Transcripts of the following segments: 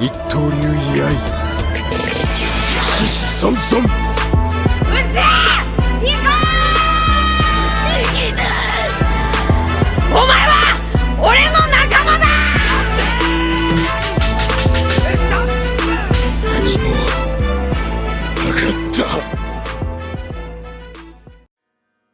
一刀流居合獅子孫孫うっせえ行こう逃げたお前は俺の仲間だ何も分かった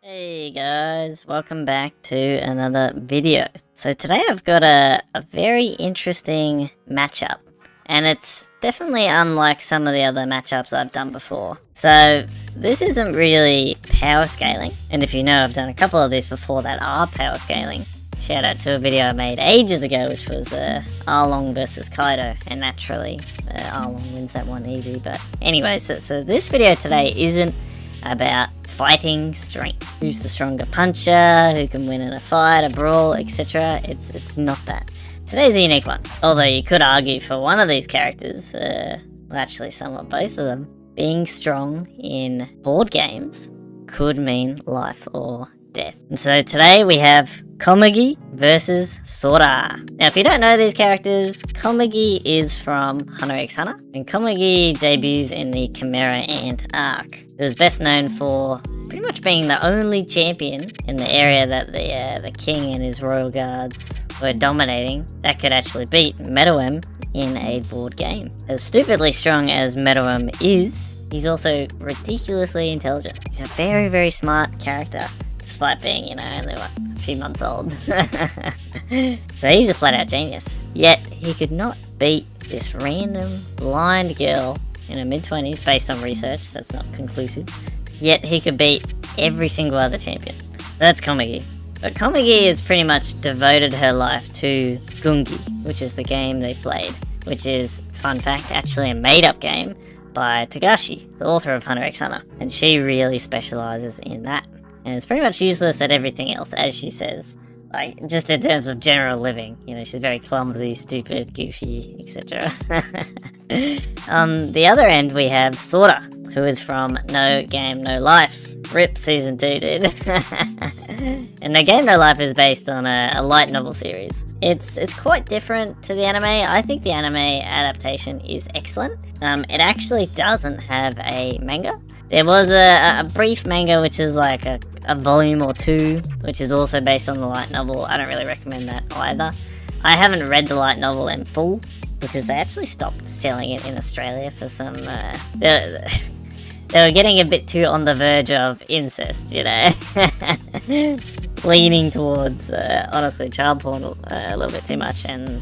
Hey guys, welcome back to another video. So today I've got a very interesting matchup, and it's definitely unlike some of the other matchups I've done before. So this isn't really power scaling, and if you know, I've done a couple of these before that are power scaling. Shout out to a video I made ages ago, which was Arlong versus Kaido, and naturally Arlong wins that one easy. But anyway, so this video today isn't about fighting strength. Who's the stronger puncher, who can win in a fight, a brawl, etc. It's not that. Today's a unique one. Although you could argue for one of these characters, well actually somewhat both of them, being strong in board games could mean life or death. And so today we have Komugi versus Sora. Now if you don't know these characters, Komugi is from Hunter x Hunter, and Komugi debuts in the Chimera Ant arc. He was best known for pretty much being the only champion in the area that the king and his royal guards were dominating that could actually beat Meruem in a board game. As stupidly strong as Meruem is, he's also ridiculously intelligent. He's a very, very smart character, despite being, only a few months old. So he's a flat-out genius. Yet he could not beat this random blind girl in her mid-20s, based on research that's not conclusive. Yet he could beat every single other champion. That's Komugi. But Komugi has pretty much devoted her life to Gungi, which is the game they played, which is, fun fact, actually a made-up game by Togashi, the author of Hunter x Hunter. And she really specializes in that. And it's pretty much useless at everything else, as she says. Like, just in terms of general living. She's very clumsy, stupid, goofy, etc. On the other end, we have Sora, who is from No Game, No Life. RIP Season 2, dude. And No Game, No Life is based on a light novel series. It's quite different to the anime. I think the anime adaptation is excellent. It actually doesn't have a manga. There was a brief manga, which is like a volume or two, which is also based on the light novel. I don't really recommend that either. I haven't read the light novel in full, because they actually stopped selling it in Australia for some... They were getting a bit too on the verge of incest, leaning towards, honestly, child porn a little bit too much, and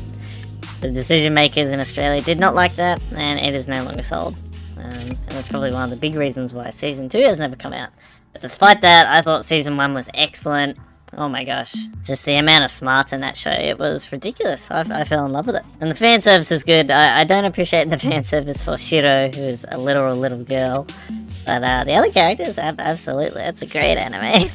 the decision makers in Australia did not like that, and it is no longer sold. And that's probably one of the big reasons why Season 2 has never come out. But despite that, I thought Season 1 was excellent. Oh my gosh. Just the amount of smarts in that show, it was ridiculous. I fell in love with it. And the fan service is good. I don't appreciate the fan service for Shiro, who's a literal little girl. But the other characters, absolutely. That's a great anime.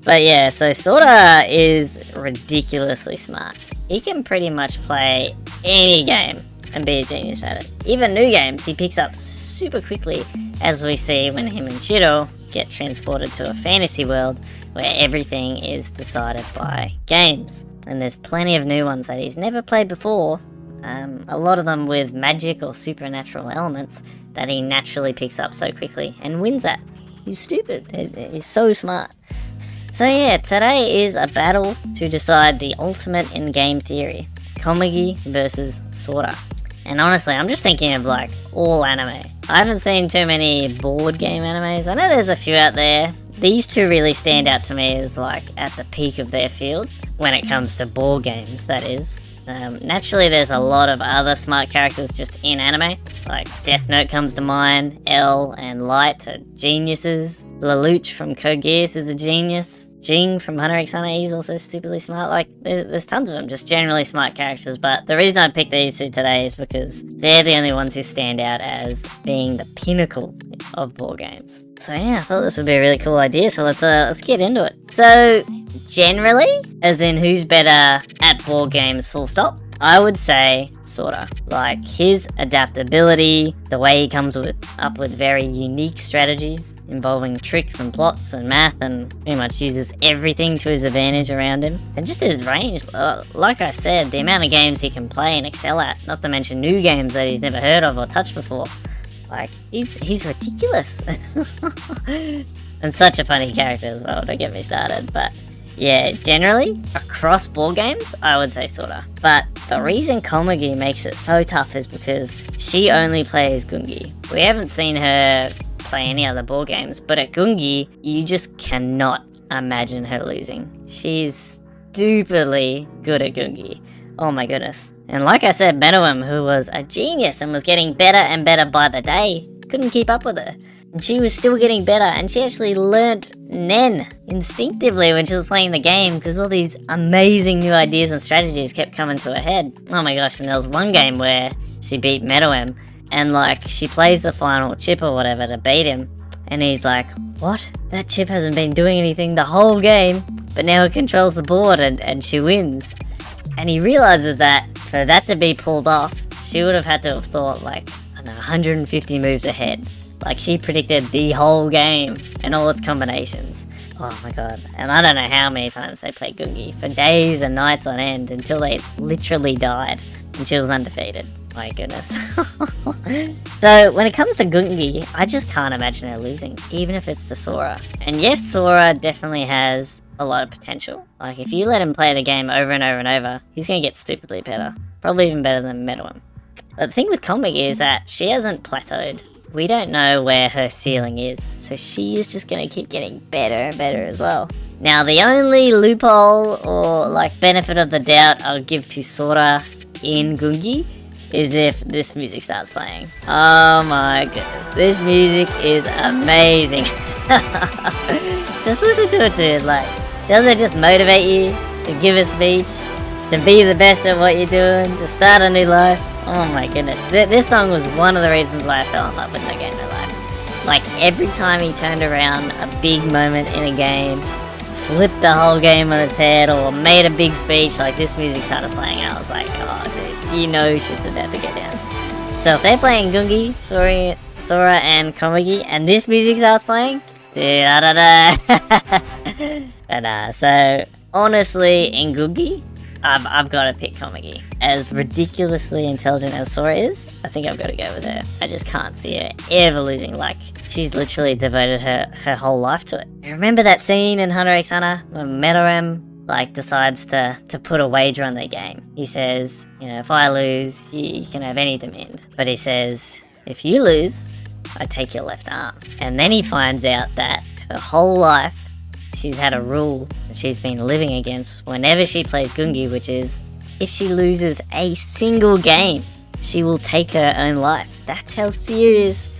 But yeah, so Sora is ridiculously smart. He can pretty much play any game and be a genius at it. Even new games, he picks up super quickly, as we see when him and Shiro get transported to a fantasy world where everything is decided by games. And there's plenty of new ones that he's never played before, a lot of them with magic or supernatural elements that he naturally picks up so quickly and wins at. He's stupid. He's so smart. So yeah, today is a battle to decide the ultimate in-game theory. Komugi versus Sora. And honestly, I'm just thinking of like all anime. I haven't seen too many board game animes. I know there's a few out there. These two really stand out to me as like at the peak of their field when it comes to board games, that is. Naturally, there's a lot of other smart characters just in anime. Like Death Note comes to mind, L and Light are geniuses. Lelouch from Code Geass is a genius. Jing from Hunter x Hunter, he's also stupidly smart. Like, there's tons of them, just generally smart characters. But the reason I picked these two today is because they're the only ones who stand out as being the pinnacle of board games. So yeah, I thought this would be a really cool idea, so let's get into it. So, generally, as in who's better at board games full stop, I would say Sora. Like, his adaptability, the way he comes up with very unique strategies involving tricks and plots and math, and pretty much uses everything to his advantage around him. And just his range, like I said, the amount of games he can play and excel at, not to mention new games that he's never heard of or touched before. Like, he's ridiculous. And such a funny character as well, don't get me started, but yeah, generally, across board games, I would say Sora. But the reason Komugi makes it so tough is because she only plays Gungi. We haven't seen her play any other board games, but at Gungi, you just cannot imagine her losing. She's stupidly good at Gungi. Oh my goodness. And like I said, Meruem, who was a genius and was getting better and better by the day, couldn't keep up with her. And she was still getting better, and she actually learnt Nen instinctively when she was playing the game, because all these amazing new ideas and strategies kept coming to her head. Oh my gosh, and there was one game where she beat Meruem, and like, she plays the final chip or whatever to beat him, and he's like, what? That chip hasn't been doing anything the whole game, but now it controls the board and she wins. And he realizes that for that to be pulled off, she would have had to have thought like, I don't know, 150 moves ahead. Like, she predicted the whole game and all its combinations. Oh my god. And I don't know how many times they played Gungi for days and nights on end until they literally died and she was undefeated. My goodness. So when it comes to Gungi, I just can't imagine her losing, even if it's to Sora. And yes, Sora definitely has a lot of potential. Like, if you let him play the game over and over and over, he's going to get stupidly better. Probably even better than Meruem. But the thing with Komugi is that she hasn't plateaued. We don't know where her ceiling is, so she is just going to keep getting better and better as well. Now, the only loophole or like benefit of the doubt I'll give to Sora in Gungi is if this music starts playing. Oh my goodness, this music is amazing. Just listen to it, dude. Like, does it just motivate you to give a speech, to be the best at what you're doing, to start a new life? Oh my goodness. This song was one of the reasons why I fell in love with No Game No Life. Like, every time he turned around a big moment in a game, flipped the whole game on its head, or made a big speech, like, this music started playing, I was like, oh dude, you know shit's about to go down. So if they're playing Gungi, Sora and Komugi, and this music starts playing, dude, so honestly, in Gungi, I've got to pick Komugi. As ridiculously intelligent as Sora is, I think I've got to go with her. I just can't see her ever losing. Like, she's literally devoted her whole life to it. I remember that scene in Hunter x Hunter when Meruem, like, decides to put a wager on their game. He says, you know, if I lose, you can have any demand. But he says, if you lose, I take your left arm. And then he finds out that her whole life, she's had a rule that she's been living against whenever she plays Gungi, which is, if she loses a single game, she will take her own life. That's how serious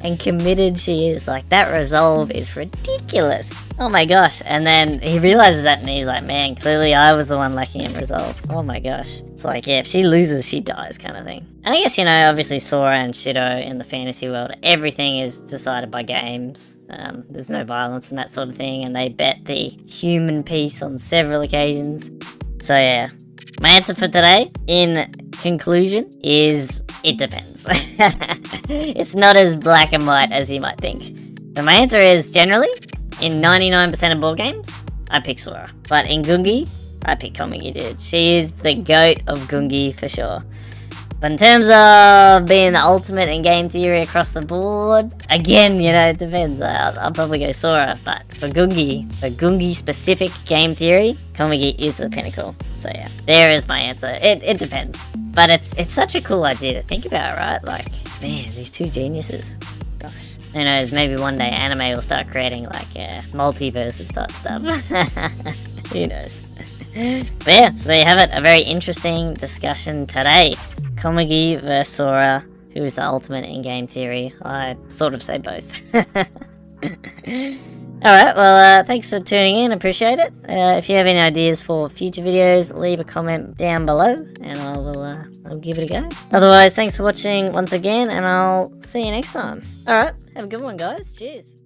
and committed she is. Like, that resolve is ridiculous. Oh my gosh. And then he realizes that and he's like, man, clearly I was the one lacking in resolve. Oh my gosh. It's like, yeah, if she loses, she dies kind of thing. And I guess, you know, obviously Sora and Shido in the fantasy world, everything is decided by games. There's no violence and that sort of thing, and they bet the human peace on several occasions. So yeah, my answer for today, in conclusion, is it depends. It's not as black and white as you might think. So my answer is, generally, in 99% of board games, I pick Sora. But in Gungi, I pick Komugi, dude. She is the goat of Gungi for sure. But in terms of being the ultimate in game theory across the board, again, you know, it depends. I'll probably go Sora, but for Gungi specific game theory, Komugi is the pinnacle. So yeah, there is my answer. It depends. But it's such a cool idea to think about, right? Like, man, these two geniuses. Gosh. Who knows, maybe one day anime will start creating like multiverses type stuff. Who knows? But yeah, so there you have it. A very interesting discussion today. Komugi vs Sora, who is the ultimate in game theory. I sort of say both. Alright, well, thanks for tuning in, appreciate it. If you have any ideas for future videos, leave a comment down below, and I'll give it a go. Otherwise, thanks for watching once again, and I'll see you next time. Alright, have a good one, guys. Cheers.